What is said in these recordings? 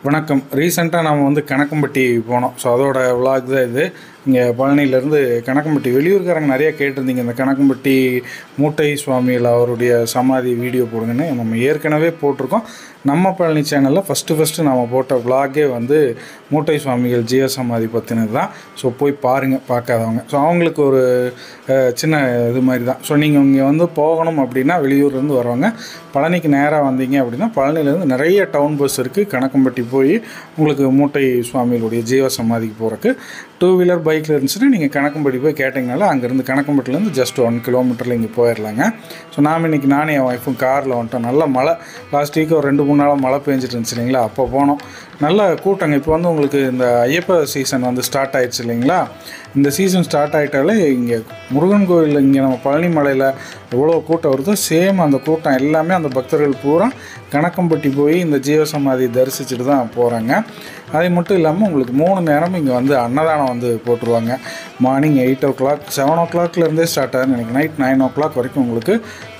வணக்கம். ரீசெண்டாக நாம் கணக்கம்பட்டி போனோம். ஸோ அதோட விலாக் தான் இது. இங்கே பழனியிலேருந்து கணக்கம்பட்டி வெளியூர்காரங்க நிறையா கேட்டிருந்தீங்க, இந்த கணக்கம்பட்டி மூட்டை சுவாமிகள் அவருடைய சமாதி வீடியோ போடுங்கன்னு. நம்ம ஏற்கனவே போட்டிருக்கோம். நம்ம பழனி சேனலில் ஃபஸ்ட்டு நம்ம போட்ட விலாகே மூட்டை சுவாமிகள் ஜீவ சமாதி பற்றினது தான். ஸோ போய் பாருங்கள் பார்க்காதவங்க. ஸோ அவங்களுக்கு ஒரு சின்ன இது மாதிரி தான். ஸோ நீங்கள் இங்கே போகணும் அப்படின்னா, வெளியூர்லேருந்து வரவங்க பழனிக்கு நேராக வந்தீங்க அப்படின்னா, பழனிலேருந்து நிறைய டவுன் பஸ் இருக்குது. கணக்கம்பட்டி போய் உங்களுக்கு மூட்டை சுவாமிகளுடைய ஜீவ சமாதிக்கு போகிறக்கு 2 வீலர் பைக்கில் இருந்துச்சுன்னா நீங்கள் கணக்கம்பட்டி போய் கேட்டிங்கனால அங்கேருந்து கணக்கம்பட்டிலேருந்து ஜஸ்ட் 1 கிலோமீட்டரில் இங்கே போயிடலாங்க. ஸோ நாம் இன்றைக்கி நானும் என் ஒய்ஃபும் காரில் வந்துட்டோம். நல்ல மழை, லாஸ்ட் வீக் ஒரு 2-3 நாளாக மழை பெஞ்சிட்டு இருந்துச்சு இல்லைங்களா, அப்போ போனோம். நல்ல கூட்டங்க. இப்போ உங்களுக்கு இந்த ஐயப்ப சீசன் ஸ்டார்ட் ஆகிடுச்சு இல்லைங்களா. இந்த சீசன் ஸ்டார்ட் ஆகிட்டாலே இங்கே முருகன் கோயில், இங்கே நம்ம பழனி மலையில் எவ்வளோ கூட்டம் வருதோ சேம் அந்த கூட்டம் எல்லாமே அந்த பக்தர்கள் பூரா கணக்கம்பட்டி போய் இந்த ஜீவசமாதி தரிசிச்சுட்டு தான் போகிறாங்க. அது மட்டும் இல்லாமல் உங்களுக்கு 3 நேரமும் இங்கே அன்னதானம் போட்டுருவாங்க. மார்னிங் 8 o'clock 7 o'clockலேருந்தே ஸ்டார்ட் ஆகுதுன்னு நினைக்கிறேன். நைட் 9 o'clock வரைக்கும் உங்களுக்கு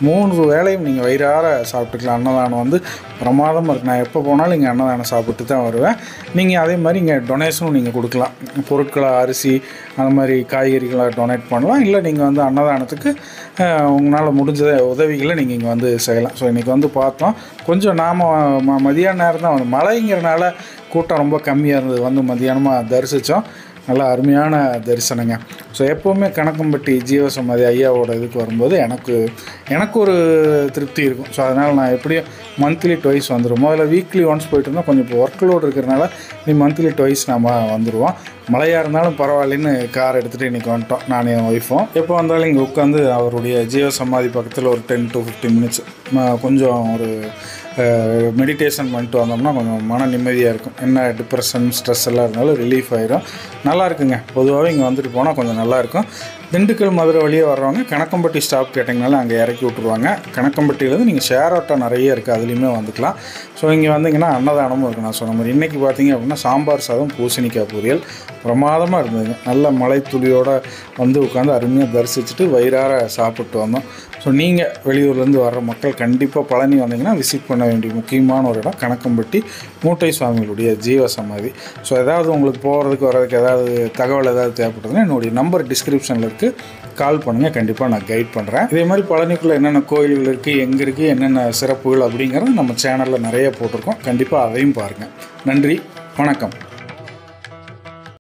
3 வேளையும் நீங்கள் வயிறார சாப்பிட்டுக்கலாம். அன்னதானம் பிரமாதமாக இருக்குது. நான் எப்போ போனாலும் இங்கே அன்னதானம் சாப்பிட்டு தான் வருவேன். நீங்கள் அதே மாதிரி இங்கே டொனேஷனும் நீங்கள் கொடுக்கலாம். பொருட்களை, அரிசி, அந்த மாதிரி காய்கறிகளை டொனேட் பண்ணலாம். இல்லை நீங்கள் அன்னதானத்துக்கு உங்களால் முடிஞ்ச உதவிகளை நீங்கள் இங்கே செய்யலாம். ஸோ இன்றைக்கி பார்த்தோம். கொஞ்சம் நாம் மதியான நேரம் தான் மழைங்கிறனால கூட்டம் ரொம்ப கம்மியாக இருந்தது. மதியானமாக தரிசித்தோம். நல்லா அருமையான தரிசனங்க. ஸோ எப்போவுமே கணக்கம்பட்டி ஜீவசமாதி ஐயாவோட இதுக்கு வரும்போது எனக்கு ஒரு திருப்தி இருக்கும். ஸோ அதனால் நான் எப்படியும் மந்த்லி ட்வைஸ் வந்துடுவோம். முதல்ல வீக்லி ஒன்ஸ் போயிட்டு இருந்தால் கொஞ்சம் இப்போ ஒர்க் லோடு இருக்கிறனால மந்த்லி ட்வைஸ் நாம் வந்துடுவோம். மழையாக இருந்தாலும் பரவாயில்லன்னு கார் எடுத்துகிட்டு இன்றைக்கி வந்துட்டோம், நான் என் ஒய்ஃபும். எப்போ வந்தாலும் இங்கே உட்காந்து அவருடைய ஜீவசமாதி பக்கத்தில் ஒரு 10 to 15 minutes கொஞ்சம் ஒரு மெடிடேஷன் பண்ணிட்டு வந்தோம்னா கொஞ்சம் மன நிம்மதியாக இருக்கும். என்ன டிப்ரெஷன், ஸ்ட்ரெஸ் எல்லாம் இருந்தாலும் ரிலீஃப் ஆகிடும். நல்லா இருக்குங்க. பொதுவாகவே இங்கே வந்துட்டு போனால் கொஞ்சம் நல்லாயிருக்கும். திண்டுக்கல், மதுரை வழியே வர்றவங்க கணக்கம்பட்டி ஸ்டாப் கேட்டிங்கனால அங்கே இறக்கி விட்ருவாங்க. கணக்கம்பட்டியிலேருந்து நீங்கள் ஷேர் ஆட்டோ நிறைய இருக்குது, அதுலேயுமே வந்துக்கலாம். ஸோ இங்கே வந்தீங்கன்னா அன்னதானமும் இருக்குது. நான் சொன்ன மாதிரி இன்றைக்கி பார்த்தீங்க அப்படின்னா சாம்பார் சாதம், பூசணிக்காய் பொரியல் பிரமாதமாக இருந்ததுங்க. நல்ல மலை துளியோடு உட்காந்து அருமையாக தரிசிச்சுட்டு வயிறார சாப்பிட்டு வந்தோம். ஸோ நீங்கள் வெளியூர்லேருந்து வர்ற மக்கள் கண்டிப்பாக பழனி வந்தீங்கன்னா விசிட் பண்ண வேண்டிய முக்கியமான ஒரு இடம் கணக்கம்பட்டி மூட்டை சுவாமிகளுடைய ஜீவ சமாதி. ஸோ ஏதாவது உங்களுக்கு போகிறதுக்கு வர்றதுக்கு ஏதாவது தகவல் தேவைப்படுதுன்னா என்னுடைய நம்பர் டிஸ்கிரிப்ஷனில் இருக்குது, கால் பண்ணுங்கள். கண்டிப்பாக நான் கைட் பண்ணுறேன். இதே மாதிரி பழனிக்குள்ளே என்னென்ன கோயில்கள் இருக்குது, எங்கே இருக்குது, என்னென்ன சிறப்புகள் அப்படிங்கிறது நம்ம சேனலில் நிறைய போட்டிருக்கோம். கண்டிப்பாக அதையும் பாருங்கள். நன்றி, வணக்கம்.